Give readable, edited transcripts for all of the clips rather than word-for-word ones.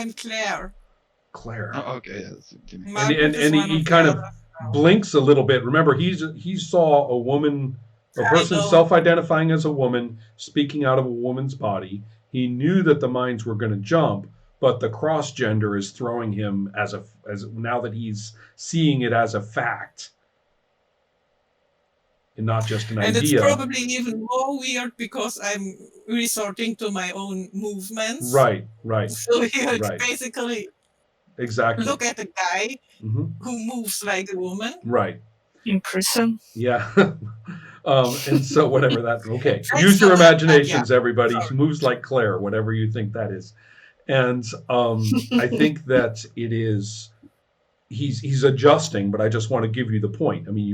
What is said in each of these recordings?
I'm Claire. Claire. Oh, okay. Yes. Margaret is And one he of the kind of others. blinks a little bit. Remember, he saw a I person know. self-identifying as a woman, speaking out of a woman's body. He knew that the minds were going to jump, but the cross gender is throwing him as now that he's seeing it as a fact and not just an And it's idea. probably even more weird because I'm resorting to my own movements. Right. So here it's Right. basically Exactly. look at a guy hmm who moves like a woman. Right. In prison. Yeah. And so whatever that. Okay. Thanks Use for your that, imaginations, Nadia. everybody. Sorry. Moves like Claire, whatever you think that is. And I think that it is. He's adjusting, but I just want to give you the point. I mean,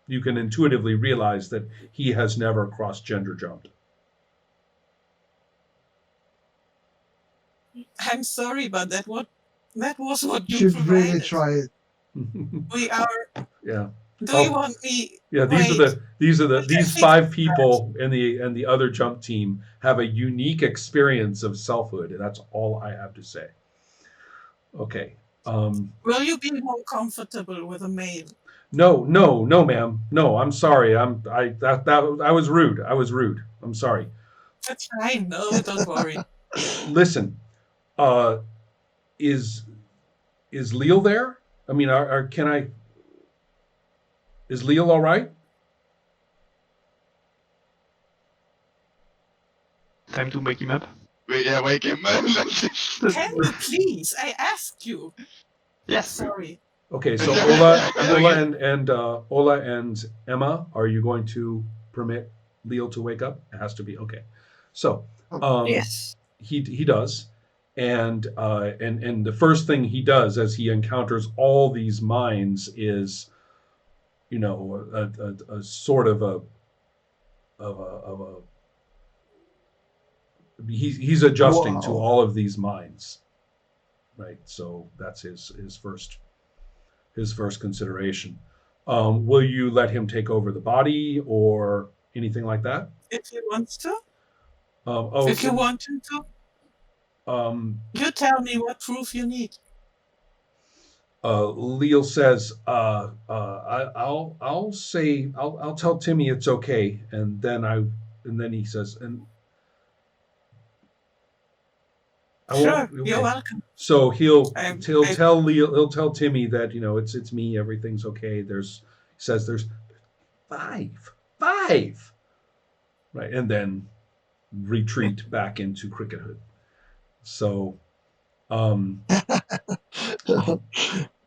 you can intuitively realize that he has never cross gender jumped. I'm sorry, but that was what you Should really provided. try it. We are. Yeah. Do you want me? Yeah, Wait. these five people in the other jump team have a unique experience of selfhood. That's all I have to say. Okay. Will you be more comfortable with a male? No, ma'am. No, I'm sorry. I was rude. I was rude. I'm sorry. That's fine. No, don't worry. Listen, is Leal there? I mean, is Leal all right? Time to wake him up. Yeah, wake him. Can you please? I asked you. Yes. Sorry. Okay, so Ola and Emma, are you going to permit Leal to wake up? It has to be okay. So Yes. he does, and the first thing he does as he encounters all these minds is, a sort of a he's adjusting to Wow. all of these minds, right? So that's his first consideration. Will you let him take over the body or anything like that? If he wants to. Oh, If you want him to. You tell me what proof you need. Leal says, I'll tell Timmy it's okay, and then he says, and Sure, you're welcome. So he'll tell Leal, he'll tell Timmy that it's me, everything's okay. There's five, right, and then retreat back into crickethood. So,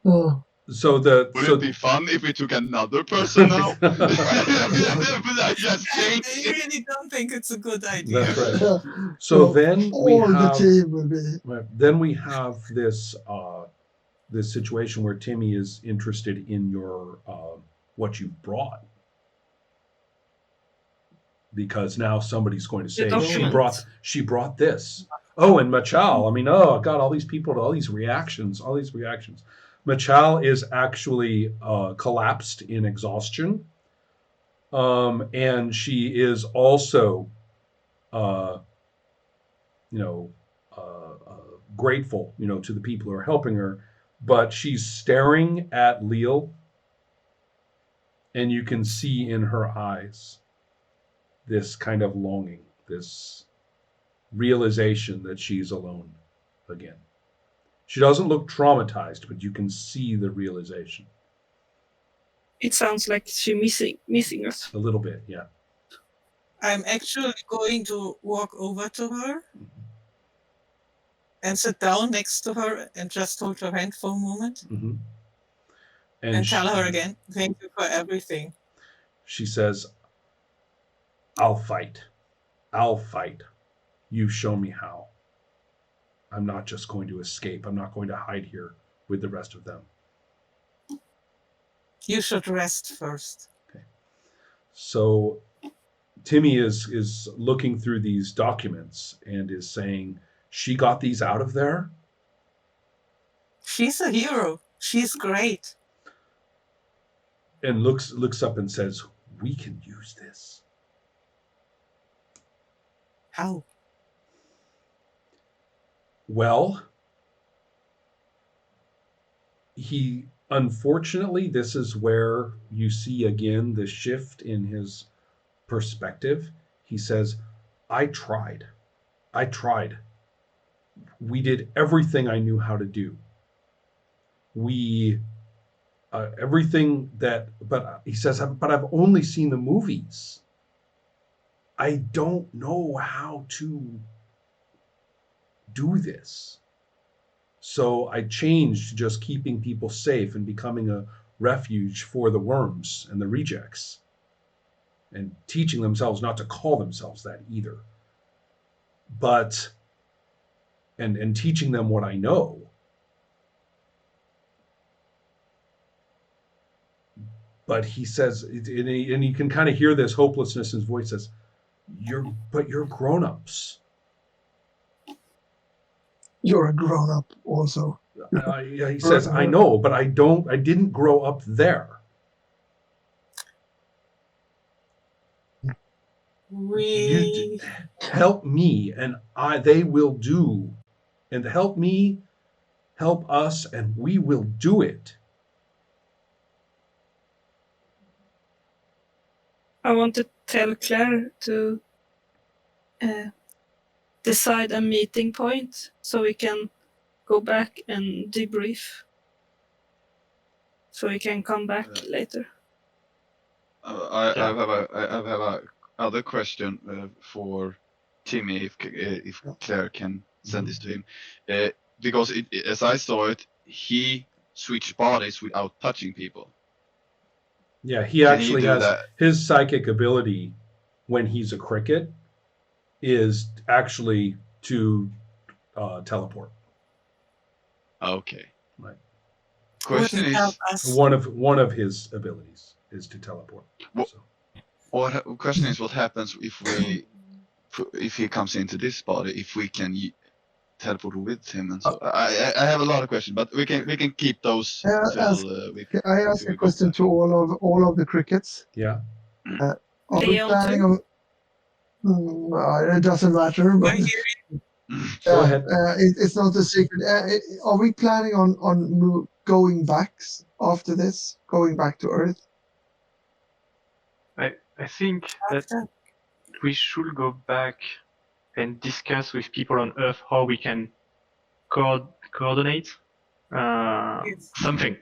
Oh, so Would it be fun if we took another person now? I just I changed. really don't think it's a good idea. that's right. So then we all the have team will be. this this situation where Timmy is interested in your what you've brought, because now somebody's going to say she brought this. Oh, and Machal. I mean, oh God, all these people, all these reactions. Machal is actually collapsed in exhaustion, and she is also, grateful, to the people who are helping her, but she's staring at Leal, and you can see in her eyes this kind of longing, this realization that she's alone again. She doesn't look traumatized, but you can see the realization. It sounds like she's missing us. A little bit, yeah. I'm actually going to walk over to her and sit down next to her and just hold her hand for a moment Mm-hmm. and tell her again, thank you for everything. She says, I'll fight. You show me how. I'm not just going to escape. I'm not going to hide here with the rest of them. You should rest first. Okay. So Timmy is looking through these documents and is saying, she got these out of there? She's a hero. She's great. And looks up and says, we can use this. How? Well, he unfortunately, this is where you see again the shift in his perspective. He says, I tried. I tried. We did everything I knew how to do. We everything that, but he says, but I've only seen the movies. I don't know how to do this. So I changed to just keeping people safe and becoming a refuge for the worms and the rejects, and teaching themselves not to call themselves that either. But and teaching them what I know. But he says, and you can kind of hear this hopelessness in his voice. Says, "You're grown-ups." You're a grown up also. He says, "I know, but I didn't grow up there." You help me, and they will do, and help me, help us, and we will do it. I want to tell Claire to decide a meeting point so we can go back and debrief. So we can come back later. I have a other question for Timmy, if Claire can send this to him, because as I saw it, he switched bodies without touching people. Yeah, he Can actually do has that? his psychic ability when he's a cricket is actually to teleport. Okay. Right. Question Will is, help us. One of his abilities is to teleport. What- So, question is, what happens if he comes into this body? If we can teleport with him, and so I have a lot of questions, but we can keep those till I ask a we go question back. to all of the crickets. yeah. Are we Leon planning too? on? It doesn't matter, but I hear Go ahead. it's not a secret. Are we planning on going back after this? Going back to Earth? I think that we should go back and discuss with people on Earth how we can coordinate Yes. something,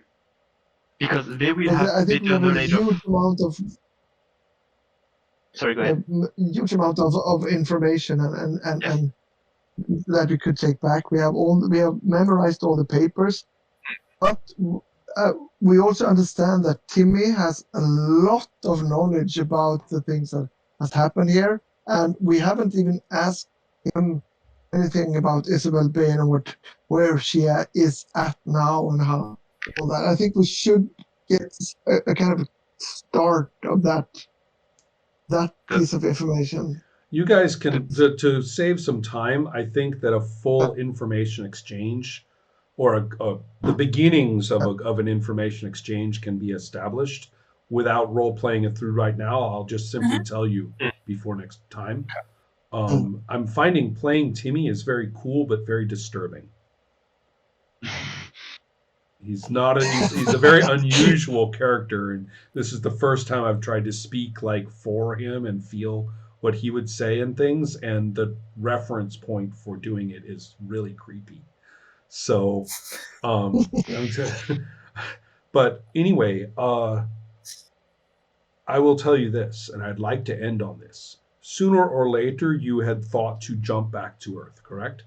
because they will Because have I think we better have a knowledge of. huge amount of Sorry, go ahead. huge amount of information and Yes. and that we could take back. We have memorized all the papers, but we also understand that Timmy has a lot of knowledge about the things that has happened here, and we haven't even asked him anything about Isabel Bain and where she is at now and how all that. I think we should get a kind of start of that piece of information. You guys can to save some time. I think that a full information exchange, or the beginnings of an information exchange, can be established without role playing it through right now. I'll just simply tell you before next time. I'm finding playing Timmy is very cool but very disturbing. He's not he's a very unusual character, and this is the first time I've tried to speak like for him and feel what he would say and things, and the reference point for doing it is really creepy. So but anyway, I will tell you this, and I'd like to end on this. Sooner or later you had thought to jump back to Earth, correct?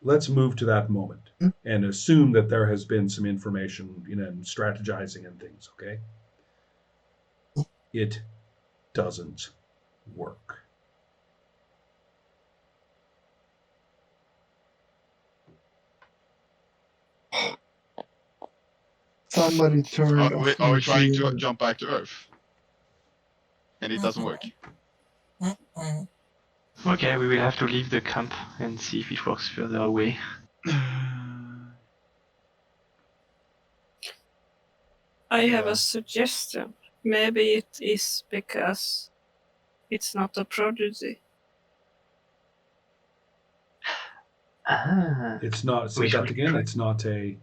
Let's move to that moment and assume that there has been some information, and strategizing and things, okay? It doesn't work. Somebody turned Are off we my trying to machine. jump back to Earth? And it doesn't work. Okay, we will have to leave the camp and see if it works further away. I have a suggestion. Maybe it is because it's not a prodigy. Ah. It's not. Say We that should again. try. It's not a.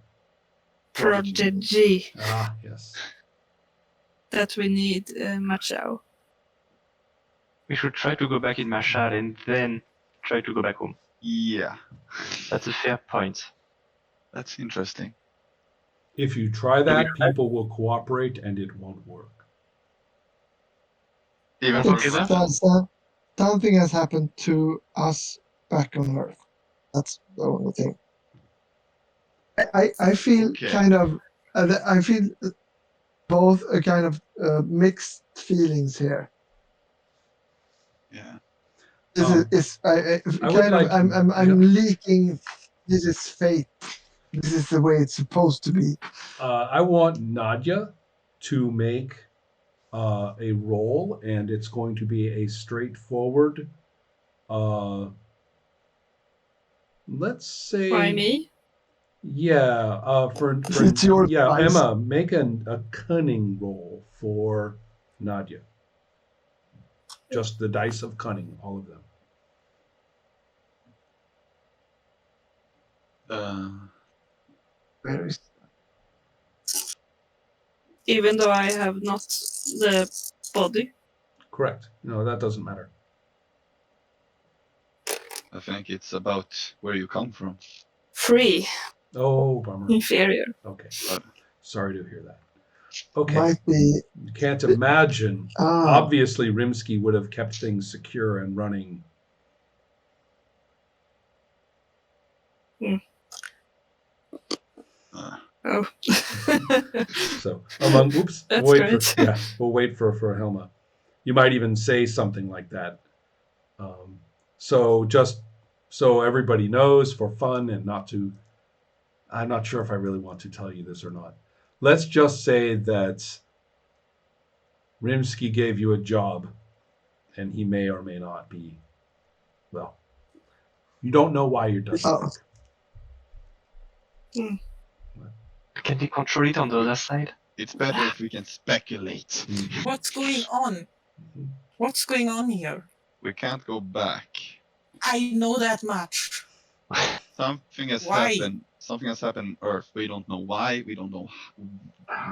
Prodigy Ah, yes. that we need Machao. We should try to go back in Mashal and then try to go back home. Yeah, That's a fair point. that's interesting. If you try we that, try? people will cooperate, and it won't work. Even That's for okay then. fun. Something has happened to us back on Earth. That's the only thing. I feel Okay. kind of I feel both a kind of mixed feelings here. Yeah. This is I would kind like. of I'm leaking. This is fate. This is the way it's supposed to be. I want Nadia to make a roll, and it's going to be a straightforward. Let's say. Why me? Yeah. For It's your yeah, prize. Emma, make a cunning roll for Nadia. Just the dice of cunning, all of them. Where is Even though I have not the body. Correct. No, that doesn't matter. I think it's about where you come from. 3. Oh, bummer. Inferior. Okay. Sorry to hear that. Okay. might be You can't imagine. ah Obviously, Rimsky would have kept things secure and running. Oh. So among oops, That's we'll wait great. for we'll wait for Helma. You might even say something like that. So just so everybody knows, for fun and not to. I'm not sure if I really want to tell you this or not. Let's just say that Rimsky gave you a job, and he may or may not be. Well, you don't know why you're done. oh, Can we control it on the other side? It's better if we can speculate. What's going on? What's going on here? We can't go back. I know that much. Something has Why? happened. Something has happened on Earth. We don't know why. We don't know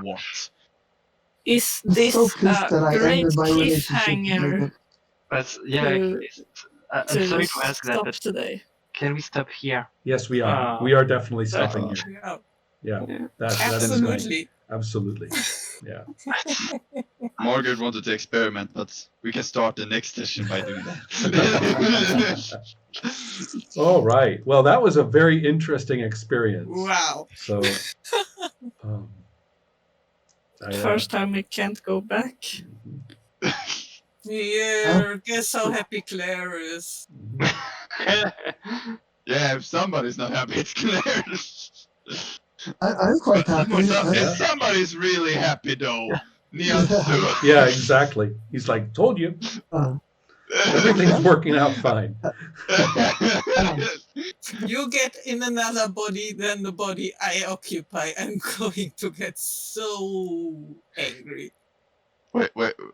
what. Is I'm this so pissed that I great ended my relationship cliffhanger like that. But yeah, to, I'm to sorry to ask that, stop but today? can we stop here? Yes, we are. Ah. We are definitely stopping here. Yeah, Yeah, Yeah. that is nice. absolutely. Absolutely. Yeah. Margaret wanted to experiment, but we can start the next session by doing that. All right. Well, that was a very interesting experience. Wow. So, First time we can't go back. Yeah, guess how happy Claire is. Yeah, if somebody's not happy, it's Claire. I'm quite happy. If somebody's really happy though, Niansu. Yeah, exactly. He's like, told you, Uh, everything's working out fine. You get in another body than the body I occupy. I'm going to get so angry. Wait.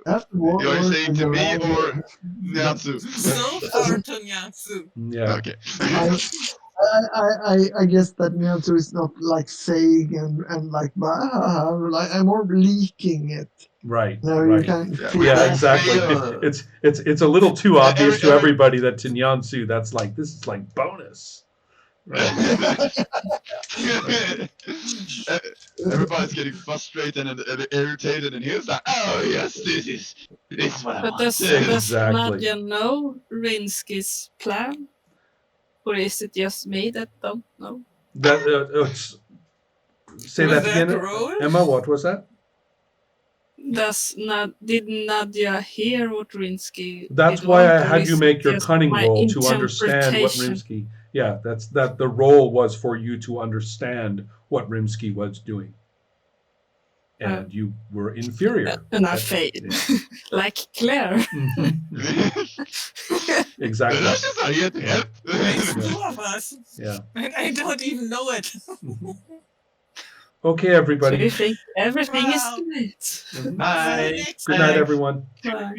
that's more You're worse saying than to me around or here. Niansu? So far, Tonyansu. Yeah. Okay. I guess that Nianzu is not like saying and like like I'm more leaking it. Right. No, you Right. can Yeah, feel Yeah, it. exactly. Yeah. It's a little too obvious to Every- everybody that Tinyansu, that's like, this is like bonus. Right. Everybody's getting frustrated and irritated, and he's like, "Oh yes, this is what I But want." does Exactly. Nadia know Rinsky's plan? Or is it just me that don't know? That say Was that that again, the role? Emma. What was that? Did Nadia hear what Rinsky That's did why want, I or had is you it make your just cunning my roll to understand what interpretation? Rimsky. Yeah, that the role was for you to understand what Rimsky was doing, and you were inferior. And I That's- failed. yeah. Like Claire. Exactly. That's just how you get help. It's two of us. Yeah. And I don't even know it. Okay, So everybody. you think everything Wow. is great. See you Bye. next Good night, time. everyone. Bye.